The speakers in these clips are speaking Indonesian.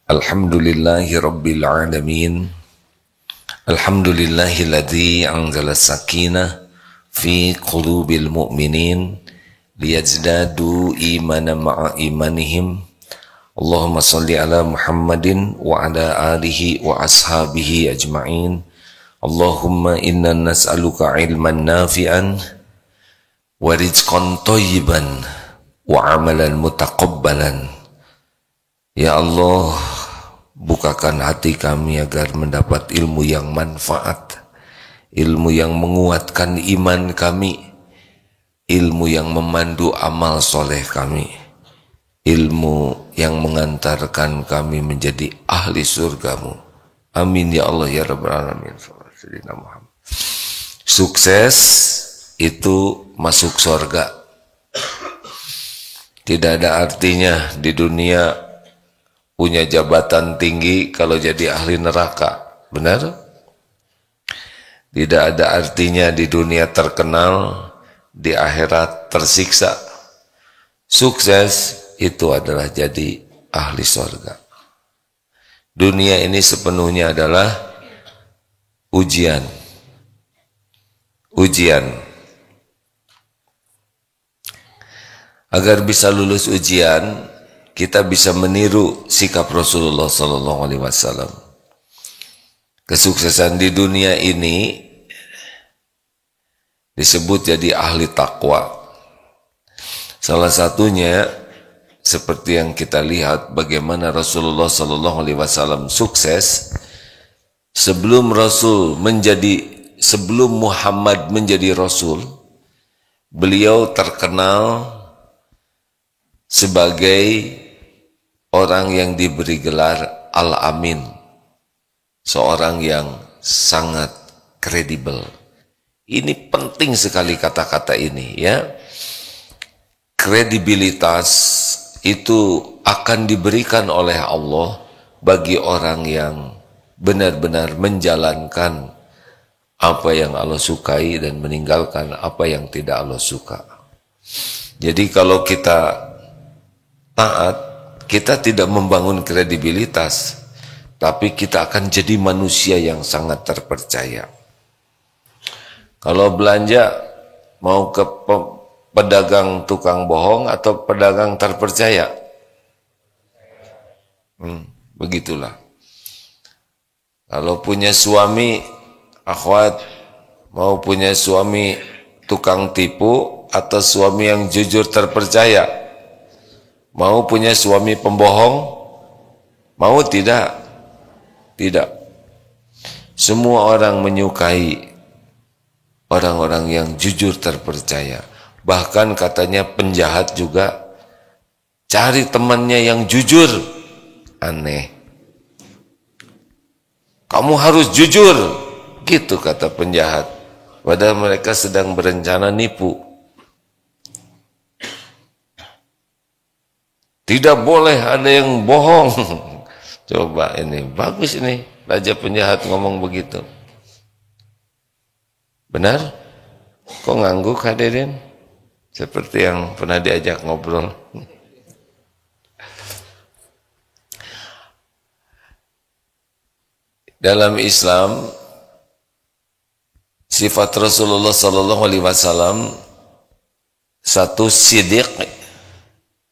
Alhamdulillahi Rabbil Alamin. Alhamdulillahilladzi anzala sakinah fi qulubil mu'minin liyazdadu imanan ma'a imanihim. Allahumma salli ala Muhammadin wa ala alihi wa ashabihi ajma'in. Allahumma inna nas'aluka ilman nafi'an wa rizqan thayyiban wa amalan mutaqabbalan. Ya Allah, bukakan hati kami agar mendapat ilmu yang manfaat, ilmu yang menguatkan iman kami, ilmu yang memandu amal soleh kami, ilmu yang mengantarkan kami menjadi ahli surgamu. Amin ya Allah ya Rabbal Alamin. Sukses itu masuk surga. Tidak ada artinya di dunia punya jabatan tinggi kalau jadi ahli neraka. Benar? Tidak ada artinya di dunia terkenal, di akhirat tersiksa. Sukses itu adalah jadi ahli surga. Dunia ini sepenuhnya adalah ujian. Ujian. Agar bisa lulus ujian, kita bisa meniru sikap Rasulullah SAW. Kesuksesan di dunia ini disebut jadi ahli takwa. Salah satunya seperti yang kita lihat bagaimana Rasulullah SAW sukses sebelum Muhammad menjadi Rasul. Beliau terkenal sebagai orang yang diberi gelar Al-Amin, seorang yang sangat kredibel. Ini penting sekali kata-kata ini ya. Kredibilitas itu akan diberikan oleh Allah bagi orang yang benar-benar menjalankan apa yang Allah sukai dan meninggalkan apa yang tidak Allah suka. Jadi kalau kita taat, kita tidak membangun kredibilitas, tapi kita akan jadi manusia yang sangat terpercaya. Kalau belanja, mau ke pedagang tukang bohong atau pedagang terpercaya? Begitulah. Kalau punya suami, akhwat, mau punya suami tukang tipu atau suami yang jujur terpercaya? Mau punya suami pembohong? Mau tidak? Tidak. Semua orang menyukai orang-orang yang jujur terpercaya. Bahkan katanya penjahat juga cari temannya yang jujur. Aneh. Kamu harus jujur. Gitu kata penjahat. Padahal mereka sedang berencana nipu. Tidak boleh ada yang bohong. Coba ini, bagus ini. Raja penjahat ngomong begitu. Benar? Kok ngangguk hadirin? Seperti yang pernah diajak ngobrol. Dalam Islam, sifat Rasulullah SAW, satu sidiq,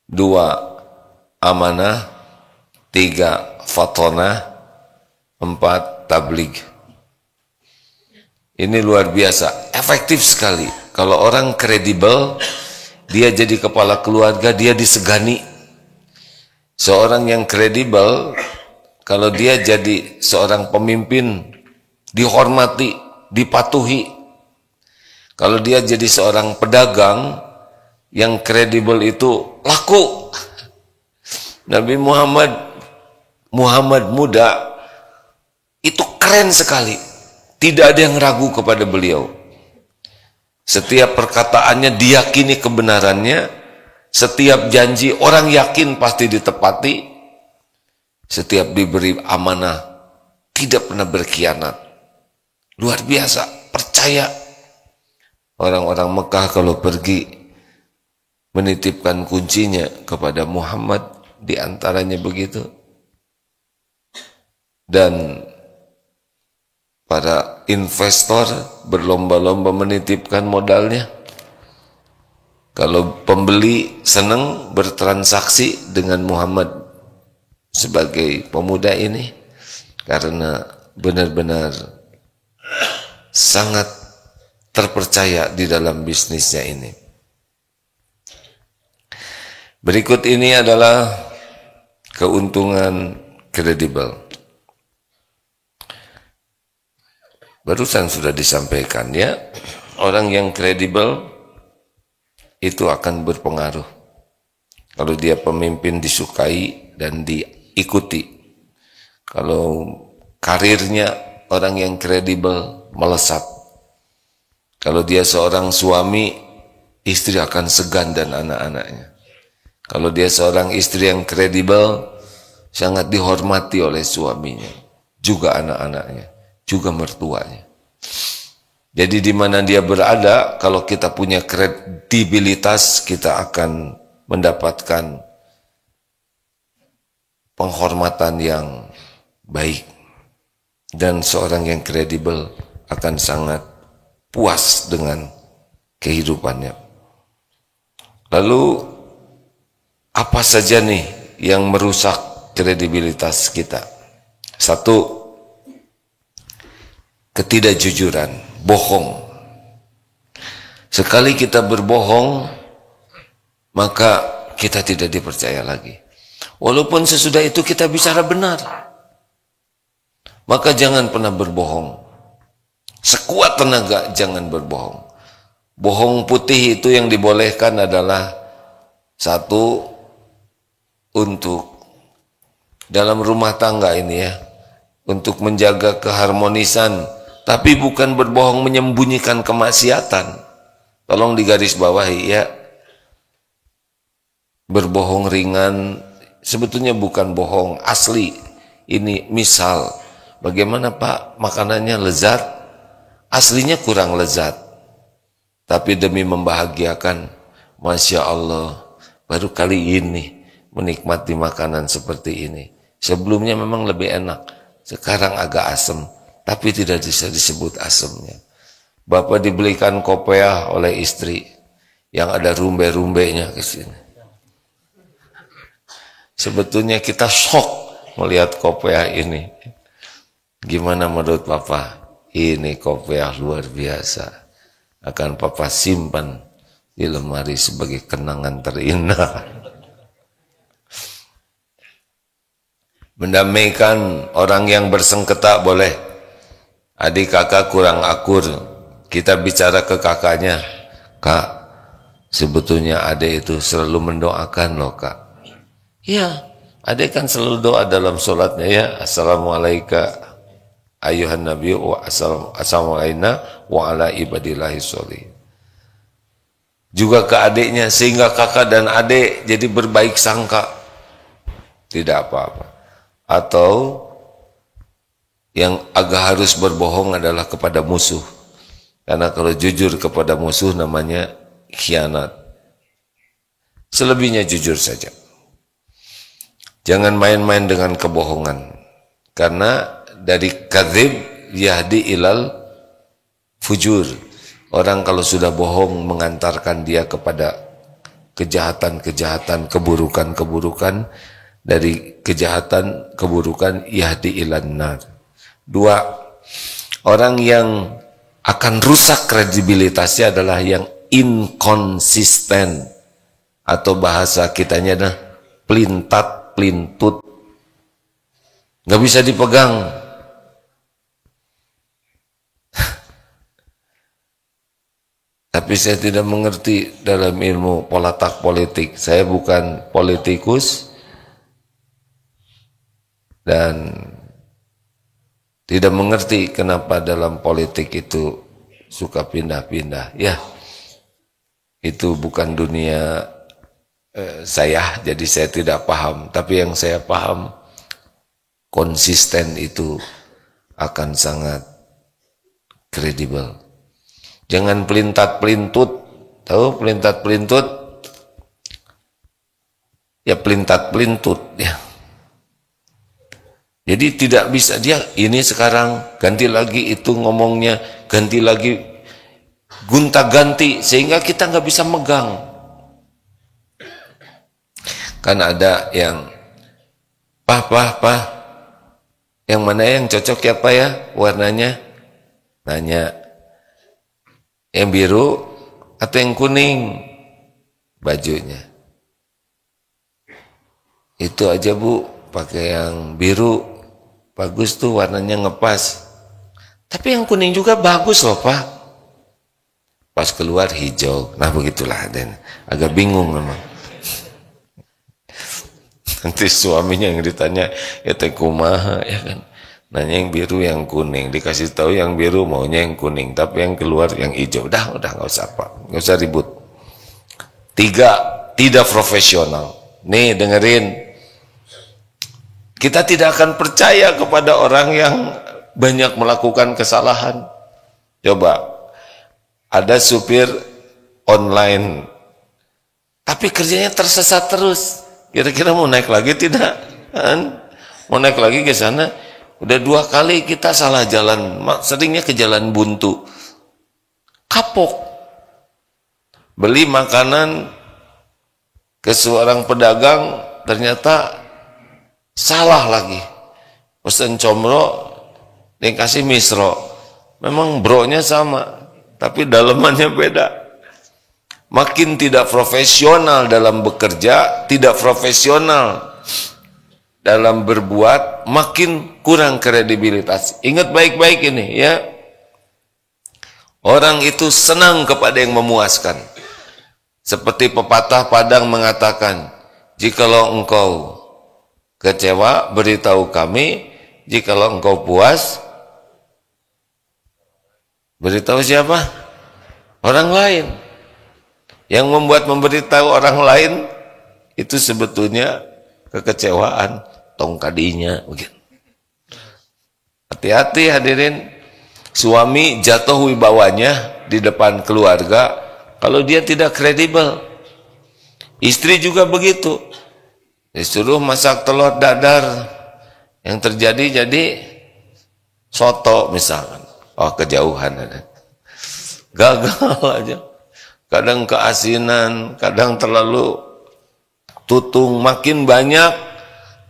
dua amanah, 3 fatonah, 4 tabligh. Ini luar biasa, efektif sekali. Kalau orang kredibel, dia jadi kepala keluarga, dia disegani. Seorang yang kredibel, kalau dia jadi seorang pemimpin, dihormati, dipatuhi. Kalau dia jadi seorang pedagang, yang kredibel itu laku. Nabi Muhammad muda itu keren sekali. Tidak ada yang ragu kepada beliau. Setiap perkataannya diyakini kebenarannya. Setiap janji orang yakin pasti ditepati. Setiap diberi amanah tidak pernah berkhianat. Luar biasa, percaya. Orang-orang Mekah kalau pergi menitipkan kuncinya kepada Muhammad, di antaranya begitu. dan para investor berlomba-lomba menitipkan modalnya. Kalau pembeli senang bertransaksi dengan Muhammad sebagai pemuda ini, karena benar-benar sangat terpercaya di dalam bisnisnya ini. Berikut ini adalah keuntungan kredibel. Barusan sudah disampaikan ya, orang yang kredibel itu akan berpengaruh. Kalau dia pemimpin disukai dan diikuti. Kalau karirnya orang yang kredibel melesat. Kalau dia seorang suami, istri akan segan dan anak-anaknya. Kalau dia seorang istri yang kredibel, sangat dihormati oleh suaminya, juga anak-anaknya, juga mertuanya. Jadi di mana dia berada, kalau kita punya kredibilitas, kita akan mendapatkan penghormatan yang baik. Dan seorang yang kredibel akan sangat puas dengan kehidupannya. Lalu, apa saja nih yang merusak kredibilitas kita? Satu, ketidakjujuran. Bohong. Sekali kita berbohong, maka kita tidak dipercaya lagi. Walaupun sesudah itu kita bicara benar. Maka jangan pernah berbohong. Sekuat tenaga jangan berbohong. Bohong putih itu yang dibolehkan adalah satu, untuk dalam rumah tangga ini ya, untuk menjaga keharmonisan. Tapi bukan berbohong menyembunyikan kemaksiatan. Tolong digarisbawahi ya. Berbohong ringan sebetulnya bukan bohong asli. Ini misal, bagaimana Pak makanannya lezat? Aslinya kurang lezat. Tapi demi membahagiakan, Masya Allah, baru kali ini menikmati makanan seperti ini. Sebelumnya memang lebih enak, sekarang agak asam. Tapi tidak bisa disebut asamnya. Bapak dibelikan kopiah oleh istri yang ada rumbe-rumbenya ke sini. Sebetulnya kita shock melihat kopiah ini. Gimana menurut Papa? Ini kopiah luar biasa. Akan Papa simpan di lemari sebagai kenangan terindah. Mendamaikan orang yang bersengketa boleh. Adik kakak kurang akur, kita bicara ke kakaknya, Kak, sebetulnya adik itu selalu mendoakan loh Kak. Iya, adik kan selalu doa dalam sholatnya ya, Assalamualaikum ayuhan nabi wa assalamualaikum wa ala ibadillahi sholih. Juga ke adiknya, sehingga kakak dan adik jadi berbaik sangka, tidak apa-apa. Atau yang agak harus berbohong adalah kepada musuh. Karena kalau jujur kepada musuh namanya khianat. Selebihnya jujur saja. Jangan main-main dengan kebohongan. Karena dari kadzib yahdi ilal fujur. Orang kalau sudah bohong mengantarkan dia kepada kejahatan-kejahatan, keburukan-keburukan. Dari kejahatan, keburukan yahdi ilan nar. Dua, orang yang akan rusak kredibilitasnya adalah yang inkonsisten, atau bahasa kitanya adalah pelintat, pelintut, nggak bisa dipegang. Tapi saya tidak mengerti dalam ilmu polatak politik. Saya bukan politikus dan tidak mengerti kenapa dalam politik itu suka pindah-pindah. Ya, itu bukan dunia saya, jadi saya tidak paham. Tapi yang saya paham, konsisten itu akan sangat kredibel. Jangan pelintat-pelintut. Tahu pelintat-pelintut? Ya pelintat-pelintut ya. Jadi tidak bisa dia ini sekarang ganti lagi itu ngomongnya, ganti lagi, gonta-ganti sehingga kita nggak bisa megang. Kan ada yang Pah, yang mana yang cocok ya Pak ya warnanya? Nanya. Yang biru atau yang kuning bajunya? Itu aja Bu, pakai yang biru. Bagus tuh warnanya ngepas. Tapi yang kuning juga bagus loh Pak. Pas keluar hijau. Nah begitulah dan agak bingung memang. Nanti suaminya yang ditanya, ya teh kumaha ya kan. Nanya yang biru yang kuning, dikasih tahu yang biru maunya yang kuning, tapi yang keluar yang hijau. Udah nggak usah Pak, nggak usah ribut. 3, tidak profesional. Nih dengerin, kita tidak akan percaya kepada orang yang banyak melakukan kesalahan. Coba, ada supir online, tapi kerjanya tersesat terus. Kira-kira mau naik lagi tidak? Mau naik lagi ke sana? Udah 2 kali kita salah jalan, seringnya ke jalan buntu. Kapok. Beli makanan ke seorang pedagang, ternyata salah lagi. Pesan comro, dia kasih misro. Memang bronya sama, tapi dalamannya beda. Makin tidak profesional dalam bekerja, tidak profesional dalam berbuat, makin kurang kredibilitas. Ingat baik-baik ini ya. Orang itu senang kepada yang memuaskan. Seperti pepatah Padang mengatakan, jikalau engkau kecewa, beritahu kami. Jikalau engkau puas, beritahu siapa? Orang lain. Yang membuat memberitahu orang lain itu sebetulnya kekecewaan tongkadinya. Hati-hati hadirin, suami jatuh wibawanya di depan keluarga kalau dia tidak kredibel. Istri juga begitu, disuruh masak telur dadar, yang terjadi jadi soto misalkan, kejauhan ada, gagal aja. Kadang keasinan, kadang terlalu tutung, makin banyak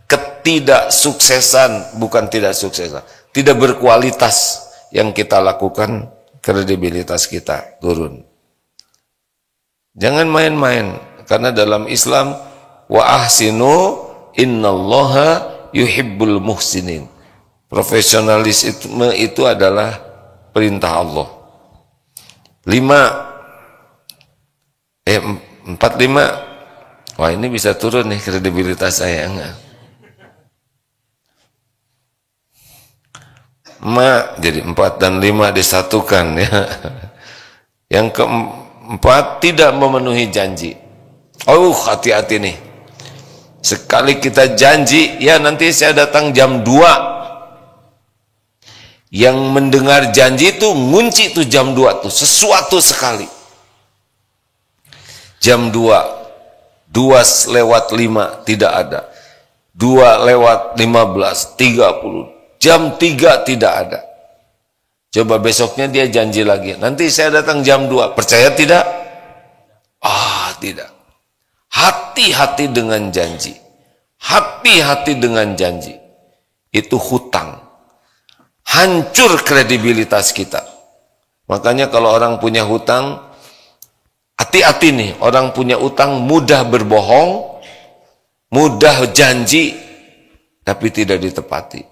ketidaksuksesan, bukan tidak suksesan, tidak berkualitas yang kita lakukan, kredibilitas kita turun. Jangan main-main, karena dalam Islam, wa ahsinu innallaha yuhibbul muhsinin. Profesionalisme itu adalah perintah Allah. 4, 5. Wah ini bisa turun nih kredibilitas saya enggak? Jadi 4 dan 5 disatukan ya. Yang keempat, tidak memenuhi janji. Hati-hati nih. Sekali kita janji, ya nanti saya datang jam 2. Yang mendengar janji itu ngunci tuh jam 2 tuh, sesuatu sekali. Jam 2 lewat 5 tidak ada. 2 lewat 15, 30. Jam 3 tidak ada. Coba besoknya dia janji lagi. Nanti saya datang jam 2. Percaya tidak? Tidak. Hati-hati dengan janji. Hati-hati dengan janji. Itu hutang. Hancur kredibilitas kita. Makanya kalau orang punya hutang, hati-hati nih, orang punya utang mudah berbohong, mudah janji, tapi tidak ditepati.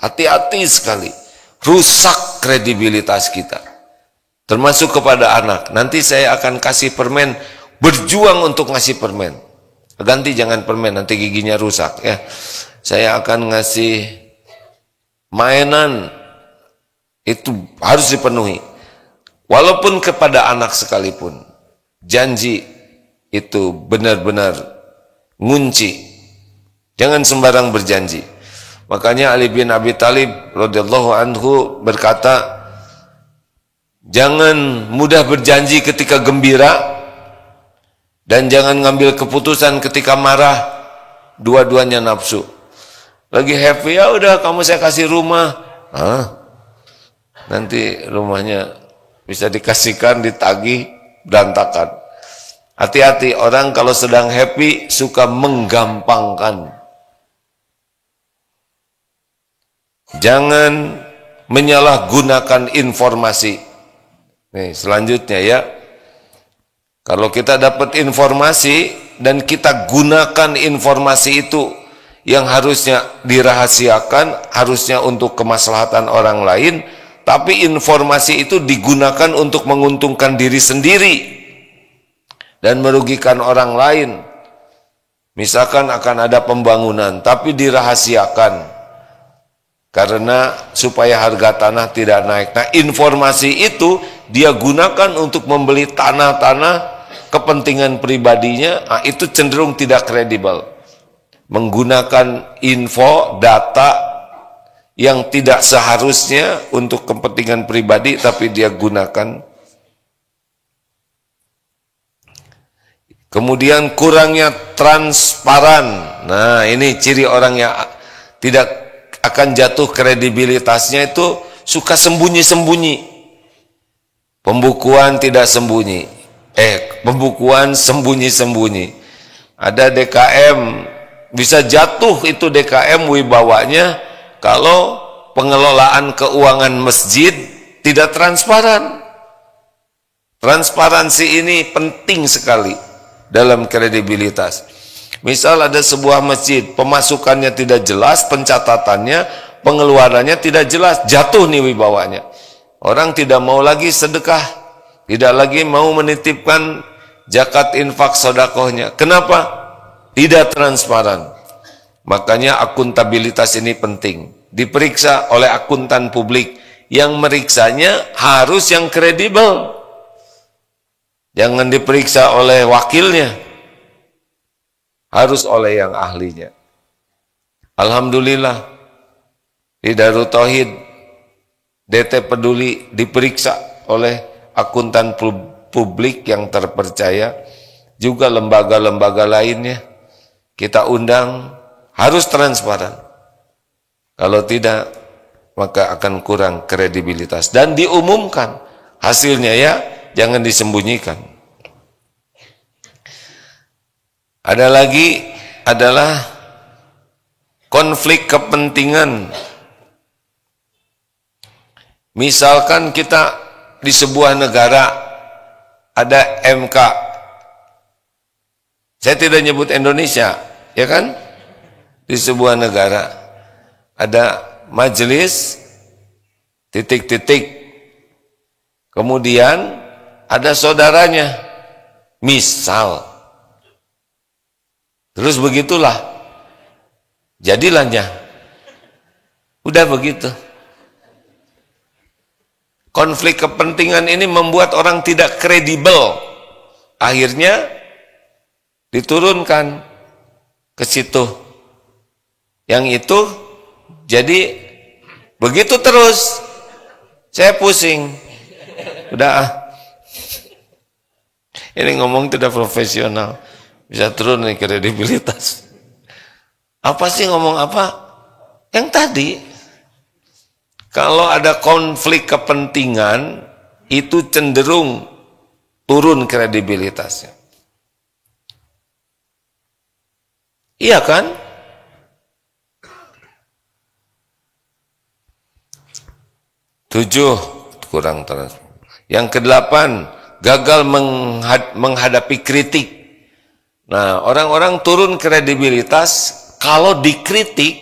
Hati-hati sekali, rusak kredibilitas kita. Termasuk kepada anak, nanti saya akan kasih permen, berjuang untuk ngasih permen. Ganti jangan permen, nanti giginya rusak ya. Saya akan ngasih mainan, itu harus dipenuhi. Walaupun kepada anak sekalipun. Janji itu benar-benar ngunci. Jangan sembarang berjanji. Makanya Ali bin Abi Thalib radhiyallahu anhu berkata, jangan mudah berjanji ketika gembira dan jangan ngambil keputusan ketika marah. Dua-duanya nafsu. Lagi happy, ya udah kamu saya kasih rumah. Nanti rumahnya bisa dikasihkan, ditagih, berantakan. Hati-hati, orang kalau sedang happy suka menggampangkan. Jangan menyalahgunakan informasi. Nih, selanjutnya ya. Kalau kita dapat informasi dan kita gunakan informasi itu yang harusnya dirahasiakan, harusnya untuk kemaslahatan orang lain, tapi informasi itu digunakan untuk menguntungkan diri sendiri dan merugikan orang lain. Misalkan akan ada pembangunan tapi dirahasiakan karena supaya harga tanah tidak naik. Nah, informasi itu dia gunakan untuk membeli tanah-tanah kepentingan pribadinya. Nah, itu cenderung tidak kredibel. Menggunakan info, data yang tidak seharusnya untuk kepentingan pribadi, tapi dia gunakan. Kemudian kurangnya transparan. Nah, ini ciri orang yang tidak akan jatuh kredibilitasnya, itu suka sembunyi-sembunyi. Pembukuan tidak sembunyi. Pembukuan sembunyi-sembunyi. Ada DKM, bisa jatuh itu DKM wibawanya kalau pengelolaan keuangan masjid tidak transparan. Transparansi ini penting sekali dalam kredibilitas. Misal ada sebuah masjid, pemasukannya tidak jelas, pencatatannya, pengeluarannya tidak jelas, jatuh nih wibawanya. Orang tidak mau lagi sedekah, tidak lagi mau menitipkan zakat infak sodakohnya. Kenapa? Tidak transparan. Makanya akuntabilitas ini penting. Diperiksa oleh akuntan publik. Yang meriksanya harus yang kredibel. Jangan diperiksa oleh wakilnya. Harus oleh yang ahlinya. Alhamdulillah, di Darut Tauhid, DT Peduli diperiksa oleh akuntan publik yang terpercaya. Juga lembaga-lembaga lainnya. Kita undang, harus transparan. Kalau tidak, maka akan kurang kredibilitas. Dan diumumkan hasilnya ya, jangan disembunyikan. Ada lagi adalah konflik kepentingan. Misalkan kita di sebuah negara ada MK. Saya tidak nyebut Indonesia, ya kan? Di sebuah negara ada majelis titik-titik. Kemudian ada saudaranya. Misal. Terus begitulah. Jadilahnya. Udah begitu. Konflik kepentingan ini membuat orang tidak kredibel. Akhirnya diturunkan ke situ. Yang itu jadi begitu terus. Saya pusing. Udah. Ini ngomong tidak profesional. Bisa turun nih kredibilitas. Apa sih ngomong apa? Yang tadi. Kalau ada konflik kepentingan, itu cenderung turun kredibilitasnya. Iya kan? Tujuh, kurang terus. Yang kedelapan, gagal menghadapi kritik. Nah, orang-orang turun kredibilitas kalau dikritik,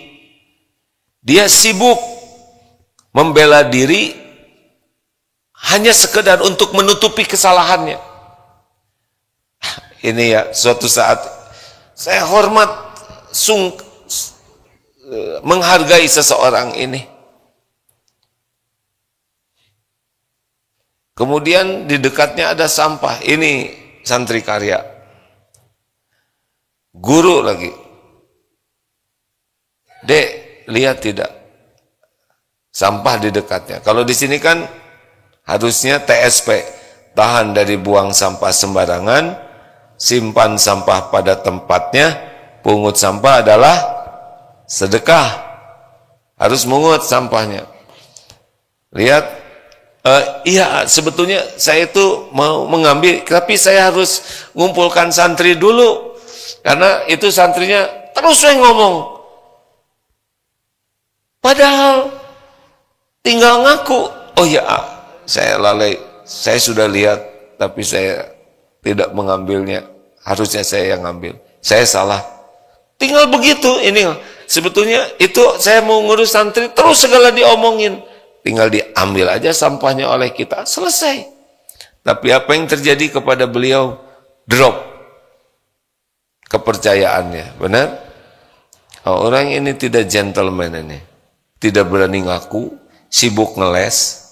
dia sibuk membela diri hanya sekedar untuk menutupi kesalahannya. Ini ya, suatu saat saya hormat, menghargai seseorang ini. Kemudian di dekatnya ada sampah. Ini santri karya. Guru lagi. Dek, lihat tidak? Sampah di dekatnya. Kalau di sini kan harusnya TSP. Tahan dari buang sampah sembarangan. Simpan sampah pada tempatnya. Pungut sampah adalah sedekah, harus mungut sampahnya. Lihat, iya sebetulnya saya itu mau mengambil, tapi saya harus ngumpulkan santri dulu, karena itu santrinya terus saya ngomong. Padahal tinggal ngaku, oh ya saya lalai, saya sudah lihat, tapi saya tidak mengambilnya, harusnya saya yang ngambil, saya salah. Tinggal begitu, ini sebetulnya itu saya mau ngurus santri, terus segala diomongin. Tinggal diambil aja sampahnya oleh kita, selesai. Tapi apa yang terjadi kepada beliau? Drop kepercayaannya, benar? Oh, orang ini tidak gentleman ini. Tidak berani ngaku, sibuk ngeles.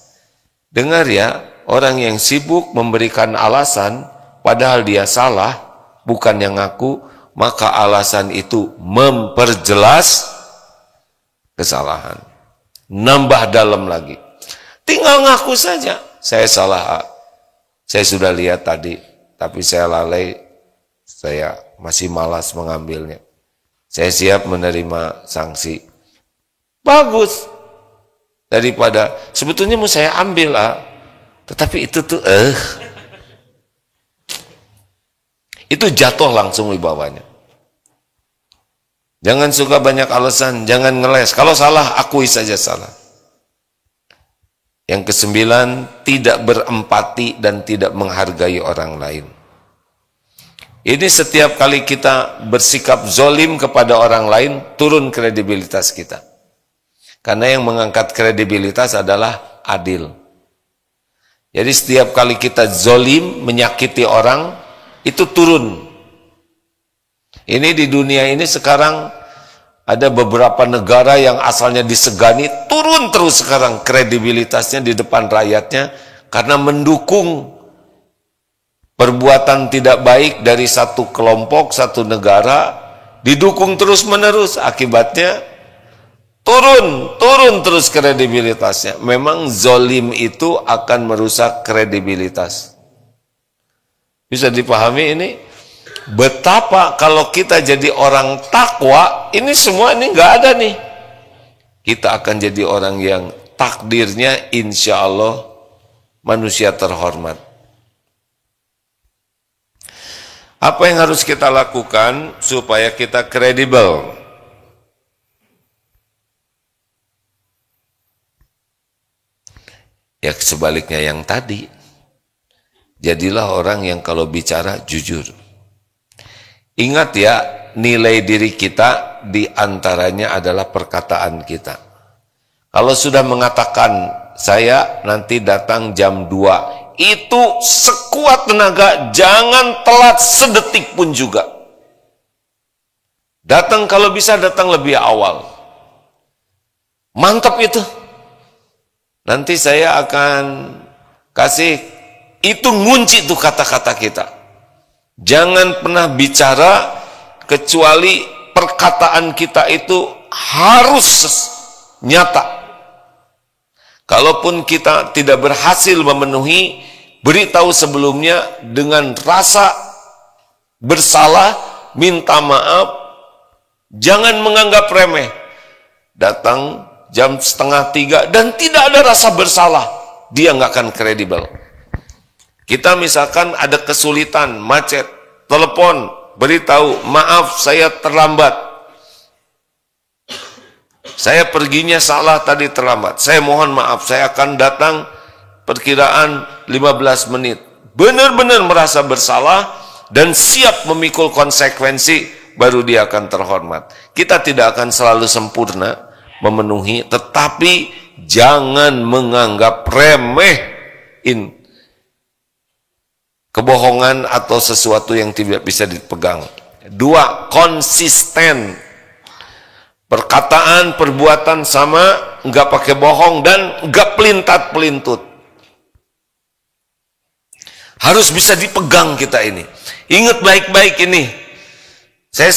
Dengar ya, orang yang sibuk memberikan alasan, padahal dia salah, bukan yang ngaku, maka alasan itu memperjelas kesalahan. Nambah dalam lagi. Tinggal ngaku saja, saya salah, saya sudah lihat tadi, tapi saya lalai, saya masih malas mengambilnya. Saya siap menerima sanksi. Bagus. Daripada sebetulnya mau saya ambil tetapi itu tuh itu jatuh langsung wibawanya. Jangan suka banyak alasan, jangan ngeles. Kalau salah, akui saja salah. Yang kesembilan, tidak berempati dan tidak menghargai orang lain. Ini setiap kali kita bersikap zolim kepada orang lain, turun kredibilitas kita. Karena yang mengangkat kredibilitas adalah adil. Jadi setiap kali kita zolim, menyakiti orang, itu turun. Ini di dunia ini sekarang ada beberapa negara yang asalnya disegani, turun terus sekarang kredibilitasnya di depan rakyatnya, karena mendukung perbuatan tidak baik dari satu kelompok, satu negara, didukung terus menerus, akibatnya turun terus kredibilitasnya. Memang zolim itu akan merusak kredibilitas. Bisa dipahami ini? Betapa kalau kita jadi orang takwa, ini semua ini nggak ada nih. Kita akan jadi orang yang takdirnya insya Allah manusia terhormat. Apa yang harus kita lakukan supaya kita kredibel? Ya sebaliknya yang tadi, jadilah orang yang kalau bicara jujur. Ingat ya, nilai diri kita diantaranya adalah perkataan kita. Kalau sudah mengatakan, saya nanti datang jam 2, itu sekuat tenaga, jangan telat sedetik pun juga. Datang kalau bisa datang lebih awal. Mantap itu. Nanti saya akan kasih, itu ngunci tuh kata-kata kita. Jangan pernah bicara kecuali perkataan kita itu harus nyata. Kalaupun kita tidak berhasil memenuhi, beritahu sebelumnya dengan rasa bersalah, minta maaf, jangan menganggap remeh. Datang jam 2:30 dan tidak ada rasa bersalah, dia nggak akan kredibel. Kita misalkan ada kesulitan, macet, telepon, beritahu, maaf saya terlambat, saya perginya salah tadi terlambat, saya mohon maaf, saya akan datang perkiraan 15 menit. Benar-benar merasa bersalah dan siap memikul konsekuensi, baru dia akan terhormat. Kita tidak akan selalu sempurna memenuhi, tetapi jangan menganggap remeh kebohongan atau sesuatu yang tidak bisa dipegang. 2, konsisten. Perkataan, perbuatan sama, enggak pakai bohong dan enggak pelintat-pelintut. Harus bisa dipegang kita ini. Ingat baik-baik ini. Saya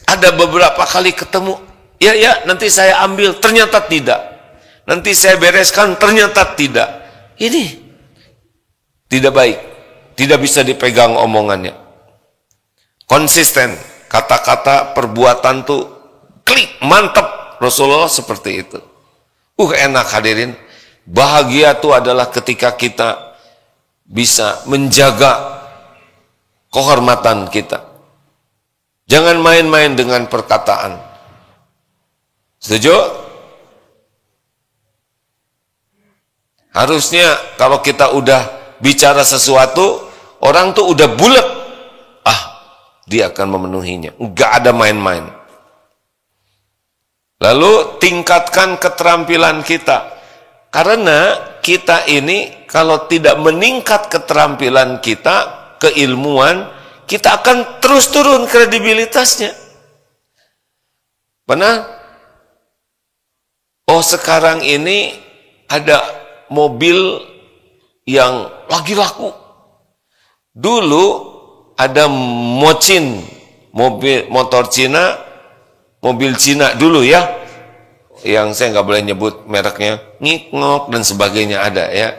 ada beberapa kali ketemu, ya nanti saya ambil, ternyata tidak. Nanti saya bereskan, ternyata tidak. Ini tidak baik. Tidak bisa dipegang omongannya. Konsisten, kata-kata, perbuatan tuh klik, mantap. Rasulullah seperti itu. Enak hadirin. Bahagia itu adalah ketika kita bisa menjaga kehormatan kita. Jangan main-main dengan perkataan. Setuju? Harusnya kalau kita udah bicara sesuatu, orang tuh udah bulat. Dia akan memenuhinya. Enggak ada main-main. Lalu tingkatkan keterampilan kita. Karena kita ini kalau tidak meningkat keterampilan kita, keilmuan, kita akan terus turun kredibilitasnya. Benar? Sekarang ini ada mobil yang lagi laku. Dulu ada Mocin, motor Cina, mobil Cina dulu ya, yang saya nggak boleh nyebut mereknya, ngik-ngok dan sebagainya ada ya.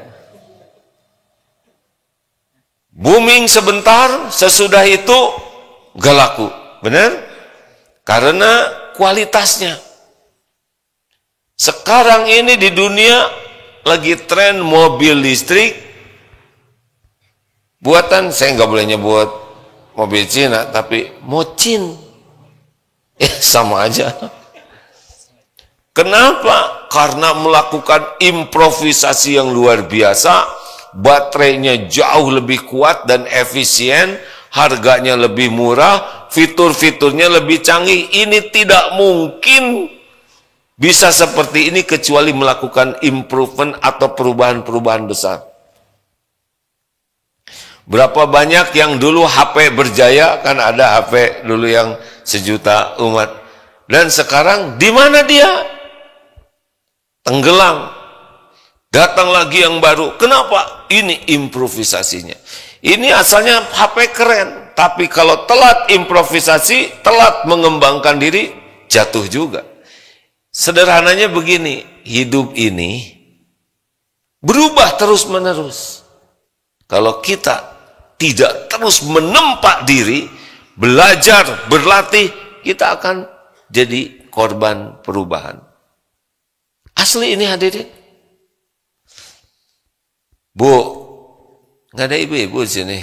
Booming sebentar, sesudah itu gak laku, benar? Karena kualitasnya. Sekarang ini di dunia lagi tren mobil listrik, buatan saya nggak boleh nyebut mobil Cina, tapi Mocin. Sama aja. Kenapa? Karena melakukan improvisasi yang luar biasa, baterainya jauh lebih kuat dan efisien, harganya lebih murah, fitur-fiturnya lebih canggih. Ini tidak mungkin bisa seperti ini kecuali melakukan improvement atau perubahan-perubahan besar. Berapa banyak yang dulu HP berjaya, kan ada HP dulu yang 1 juta umat. Dan sekarang di mana dia? Tenggelam. Datang lagi yang baru. Kenapa? Ini improvisasinya. Ini asalnya HP keren, tapi kalau telat improvisasi, telat mengembangkan diri, jatuh juga. Sederhananya begini, hidup ini berubah terus-menerus. Kalau kita tidak terus menempa diri, belajar, berlatih, kita akan jadi korban perubahan. Asli ini hadirin. Bu, nggak ada ibu-ibu di sini.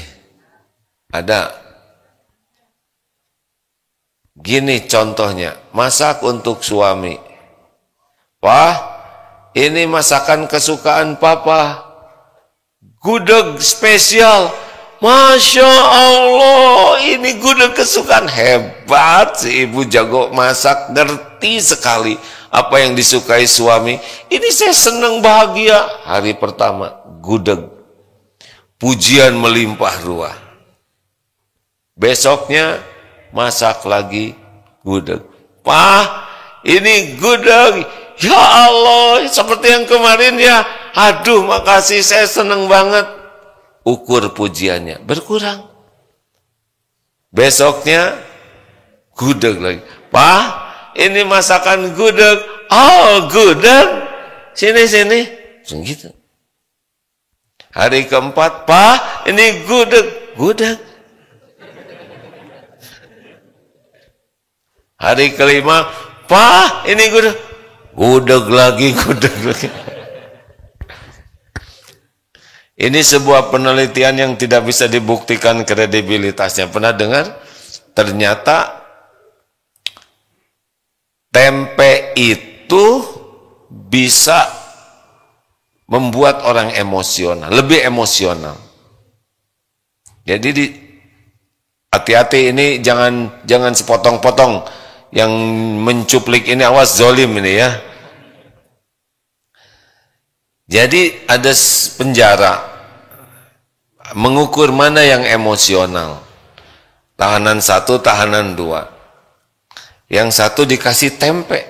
Ada. Gini contohnya, masak untuk suami. Wah, ini masakan kesukaan papa. Gudeg spesial. Masya Allah, ini gudeg kesukaan. Hebat si ibu, jago masak, ngerti sekali apa yang disukai suami. Ini saya senang, bahagia. Hari pertama, gudeg. Pujian melimpah ruah. Besoknya, masak lagi gudeg. Pak, ini gudeg. Ya Allah, seperti yang kemarin ya. Aduh, makasih, saya senang banget. Ukur pujiannya berkurang. Besoknya gudeg lagi. Pak, ini masakan gudeg. Oh, gudeg. Sini. Gitu. Hari keempat, Pak, ini gudeg. Hari kelima, Pak, ini gudeg lagi. Ini sebuah penelitian yang tidak bisa dibuktikan kredibilitasnya. Pernah dengar? Ternyata tempe itu bisa membuat orang emosional, lebih emosional. Jadi hati-hati, ini jangan sepotong-potong. Yang mencuplik ini awas, zolim ini ya. Jadi ada penjara mengukur mana yang emosional. Tahanan 1, tahanan 2. Yang satu dikasih tempe.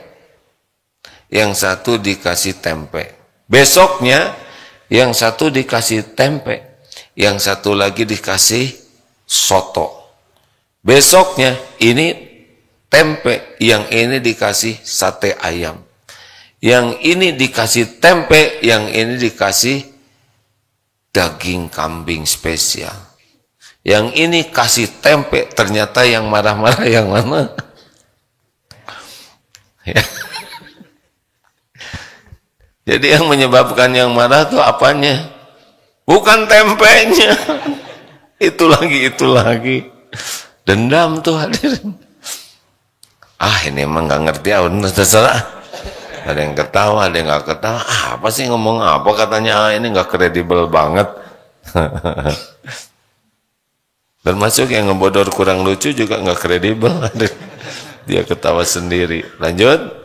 Yang satu dikasih tempe. Besoknya yang satu dikasih tempe. Yang satu lagi dikasih soto. Besoknya ini tempe, yang ini dikasih sate ayam. Yang ini dikasih tempe, yang ini dikasih daging kambing spesial. Yang ini kasih tempe, ternyata yang marah-marah yang mana? Ya. Jadi yang menyebabkan yang marah itu apanya? Bukan tempenya. Itu lagi. Dendam tuh hadirin. Ini emang gak ngerti, terserah. Ada yang ketawa, ada yang gak ketawa. Apa sih ngomong apa katanya? Ini gak kredibel banget. Termasuk yang ngebodor kurang lucu juga gak kredibel. Dia ketawa sendiri. Lanjut.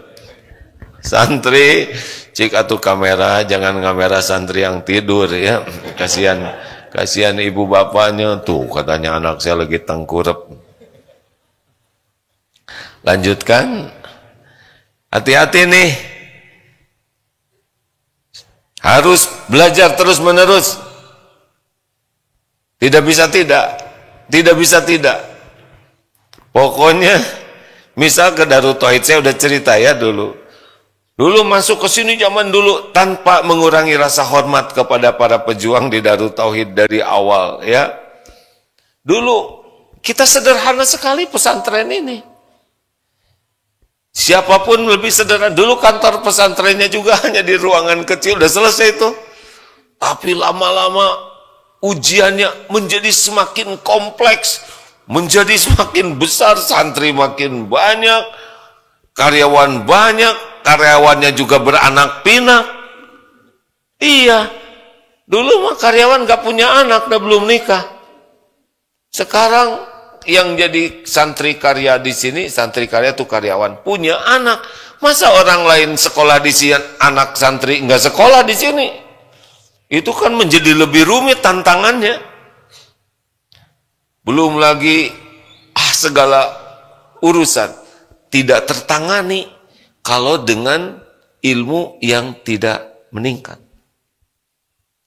Santri, cik atuh kamera, jangan kamera santri yang tidur ya. Kasihan ibu bapaknya tuh, katanya anak saya lagi tengkurap. Lanjutkan. Hati-hati nih. Harus belajar terus menerus. Tidak bisa tidak. Pokoknya misal ke Darut Tauhid, saya udah cerita ya dulu. Dulu masuk ke sini zaman dulu tanpa mengurangi rasa hormat kepada para pejuang di Darut Tauhid dari awal ya. Dulu kita sederhana sekali pesantren ini. Siapapun lebih sederhana. Dulu kantor pesantrennya juga hanya di ruangan kecil, udah selesai itu. Tapi lama-lama ujiannya menjadi semakin kompleks, menjadi semakin besar, santri makin banyak, karyawan banyak, karyawannya juga beranak pinak. Iya, dulu mah karyawan gak punya anak, udah belum nikah. Sekarang yang jadi santri karya di sini, santri karya tuh karyawan punya anak. Masa orang lain sekolah di sini, anak santri nggak sekolah di sini? Itu kan menjadi lebih rumit tantangannya. Belum lagi segala urusan tidak tertangani kalau dengan ilmu yang tidak meningkat.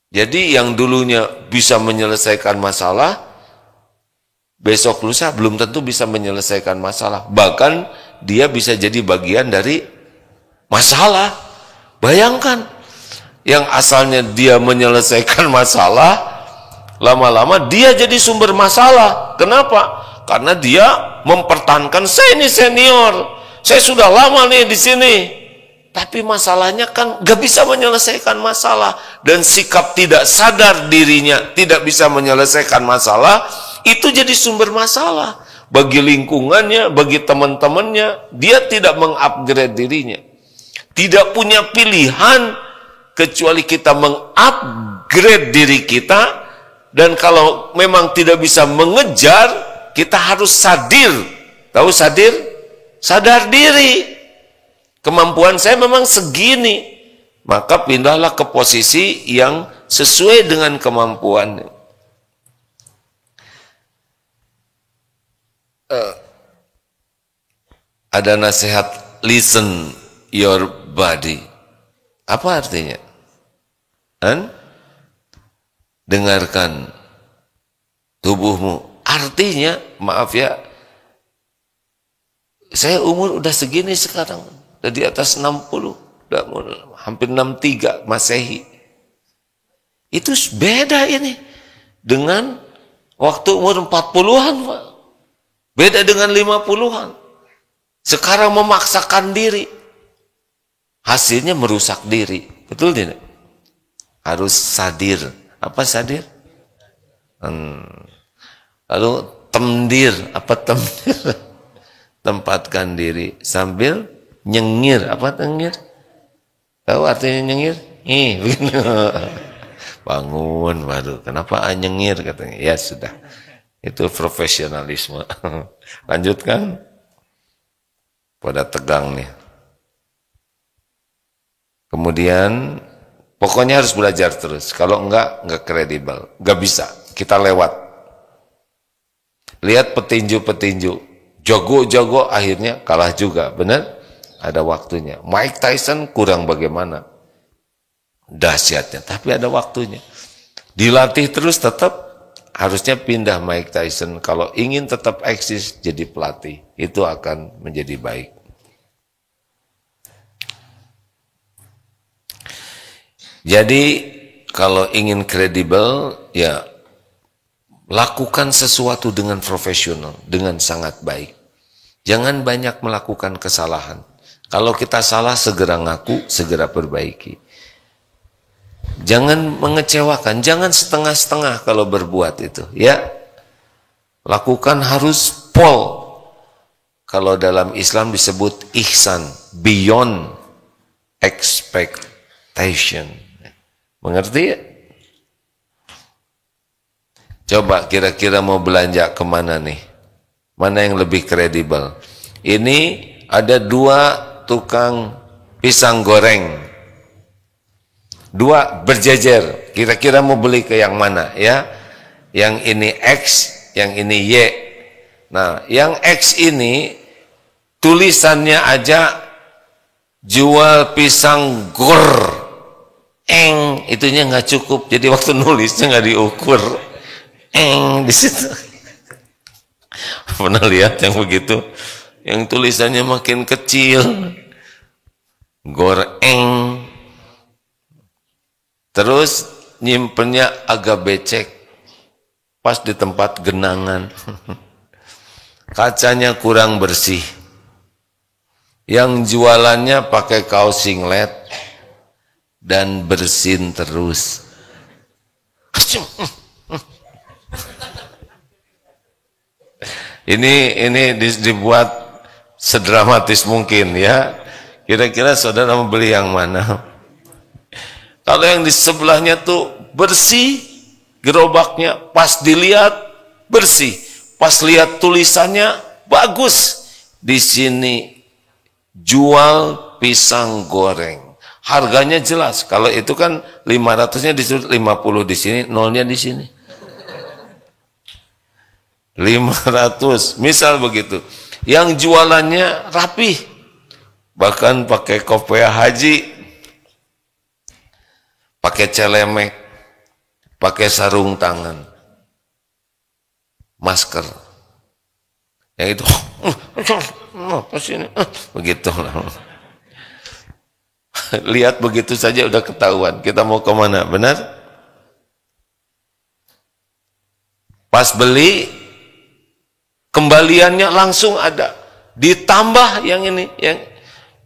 Jadi yang dulunya bisa menyelesaikan masalah, besok lusa belum tentu bisa menyelesaikan masalah. Bahkan dia bisa jadi bagian dari masalah. Bayangkan, yang asalnya dia menyelesaikan masalah, lama-lama dia jadi sumber masalah. Kenapa? Karena dia mempertahankan, saya ini senior, saya sudah lama nih di sini. Tapi masalahnya kan gak bisa menyelesaikan masalah. Dan sikap tidak sadar dirinya tidak bisa menyelesaikan masalah, itu jadi sumber masalah. Bagi lingkungannya, bagi teman-temannya, dia tidak mengupgrade dirinya. Tidak punya pilihan kecuali kita mengupgrade diri kita. Dan kalau memang tidak bisa mengejar, kita harus sadir. Tahu sadir? Sadar diri. Kemampuan saya memang segini, maka pindahlah ke posisi yang sesuai dengan kemampuannya. Ada nasihat listen your body. Apa artinya? Dengarkan tubuhmu. Artinya, maaf ya, saya umur udah segini sekarang, udah di atas 60, udah hampir 63 Masehi. Itu beda ini dengan waktu umur 40-an, Pak. Beda dengan 50-an. Sekarang memaksakan diri, hasilnya merusak diri. Betul tidak? Harus sadir. Apa sadir? Lalu temdir. Apa temdir? Tempatkan diri sambil nyengir. Apa nyengir? Tahu artinya nyengir? Begini. Bangun baru. Kenapa nyengir katanya? Ya sudah. Itu profesionalisme. Lanjutkan. Pada tegang nih. Kemudian pokoknya harus belajar terus. Kalau enggak kredibel. Enggak bisa. Kita lewat. Lihat petinju-petinju. Jago-jago akhirnya kalah juga. Benar? Ada waktunya. Mike Tyson kurang bagaimana? Dahsyatnya. Tapi ada waktunya. Dilatih terus tetap. Harusnya pindah Mike Tyson. Kalau ingin tetap eksis jadi pelatih. Itu akan menjadi baik. Jadi kalau ingin kredibel, ya lakukan sesuatu dengan profesional, dengan sangat baik. Jangan banyak melakukan kesalahan. Kalau kita salah, segera ngaku, segera perbaiki. Jangan mengecewakan, jangan setengah-setengah kalau berbuat itu, ya. Lakukan harus pol. Kalau dalam Islam disebut ihsan, beyond expectation. Mengerti ya? Coba kira-kira mau belanja kemana nih? Mana yang lebih kredibel? Ini ada 2 tukang pisang goreng. 2 berjejer. Kira-kira mau beli ke yang mana ya? Yang ini X, yang ini Y. Nah, yang X ini tulisannya aja jual pisang gor. Itunya nggak cukup. Jadi waktu nulisnya nggak diukur. Di situ. Pernah lihat yang begitu? Yang tulisannya makin kecil. Goreng. Terus nyimpennya agak becek. Pas di tempat genangan. Kacanya kurang bersih. Yang jualannya pakai kaos singlet dan bersin terus. Ini dibuat sedramatis mungkin ya. Kira-kira saudara mau beli yang mana? Kalau yang di sebelahnya tuh bersih, gerobaknya pas dilihat bersih, pas lihat tulisannya bagus. Di sini jual pisang goreng. Harganya jelas. Kalau itu kan 500-nya disuruh 50 di sini, nolnya di sini. 500, misal begitu. Yang jualannya rapi, bahkan pakai kopiah haji, pakai celemek, pakai sarung tangan, masker. Yang itu, apa sih ini? Begitu lah. Lihat begitu saja udah ketahuan. Kita mau kemana, benar? Pas beli, kembaliannya langsung ada. Ditambah yang ini, yang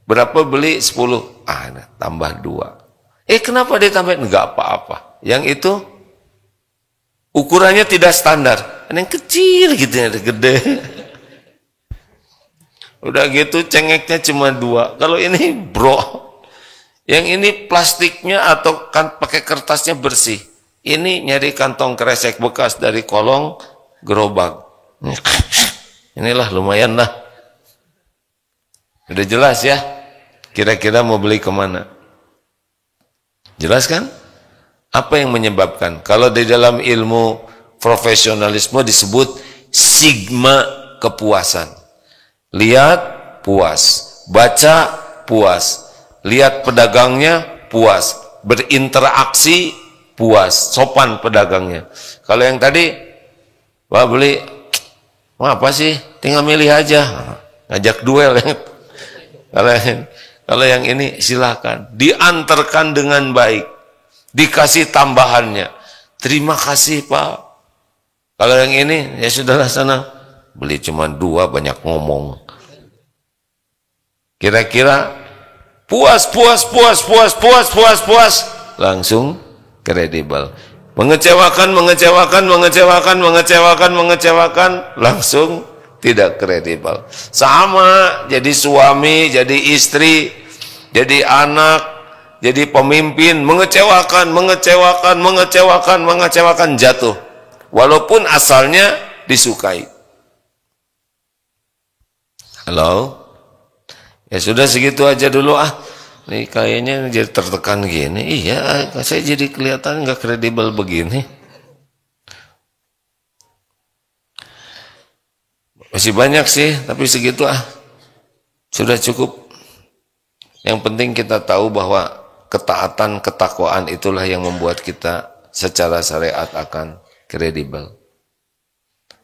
berapa beli 10, tambah 2. Kenapa ditambah? Enggak apa-apa. Yang itu ukurannya tidak standar. Yang kecil gitu, yang gede. Udah gitu cengeknya cuma 2. Kalau ini bro, yang ini plastiknya atau kan pakai kertasnya bersih. Ini nyari kantong kresek bekas dari kolong gerobak. Inilah lumayan lah. Udah jelas ya? Kira-kira mau beli kemana? Jelas kan? Apa yang menyebabkan? Kalau di dalam ilmu profesionalisme disebut sigma kepuasan. Lihat puas, baca puas, lihat pedagangnya puas, berinteraksi puas, sopan pedagangnya. Kalau yang tadi, wah beli, apa sih? Tinggal milih aja, ngajak duel. Kalau yang ini silakan, diantarkan dengan baik, dikasih tambahannya. Terima kasih Pak. Kalau yang ini, ya sudahlah sana, beli cuma 2 banyak ngomong. Kira-kira puas, langsung kredibel. Mengecewakan, langsung tidak kredibel. Sama, jadi suami, jadi istri, jadi anak, jadi pemimpin, mengecewakan, jatuh. Walaupun asalnya disukai. Halo? Ya sudah segitu aja dulu Nih kayaknya jadi tertekan gini. Iya, saya jadi kelihatan nggak kredibel begini. Masih banyak sih, tapi segitu sudah cukup. Yang penting kita tahu bahwa ketaatan, ketakwaan itulah yang membuat kita secara syariat akan kredibel.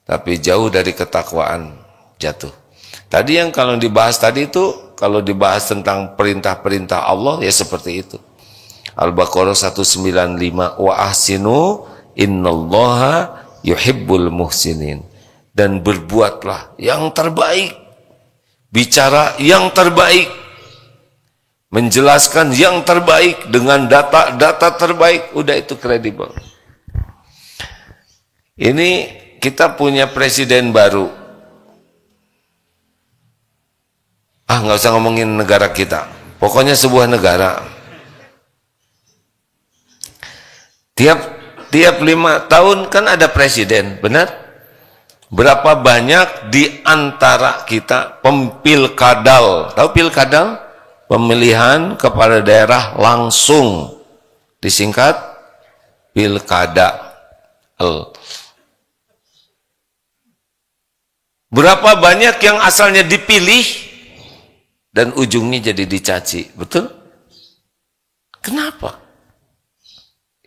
Tapi jauh dari ketakwaan jatuh. Tadi yang kalau dibahas tadi itu, kalau dibahas tentang perintah-perintah Allah, ya seperti itu. Al-Baqarah 195, wa ahsinu innallaha yuhibbul muhsinin. Dan berbuatlah yang terbaik. Bicara yang terbaik. menjelaskan yang terbaik dengan data-data terbaik, udah itu kredibel. Ini kita punya presiden baru. Nggak usah ngomongin negara kita. Pokoknya sebuah negara. Tiap 5 tahun kan ada presiden, benar? Berapa banyak di antara kita pempilkadal? Tahu pilkadal? Pemilihan kepala daerah langsung, disingkat pilkada. Berapa banyak yang asalnya dipilih dan ujungnya jadi dicaci, betul? Kenapa?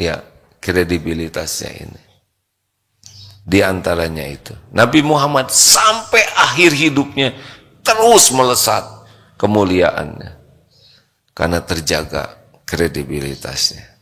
Ya, kredibilitasnya ini. Di antaranya itu. Nabi Muhammad sampai akhir hidupnya terus melesat kemuliaannya. Karena terjaga kredibilitasnya.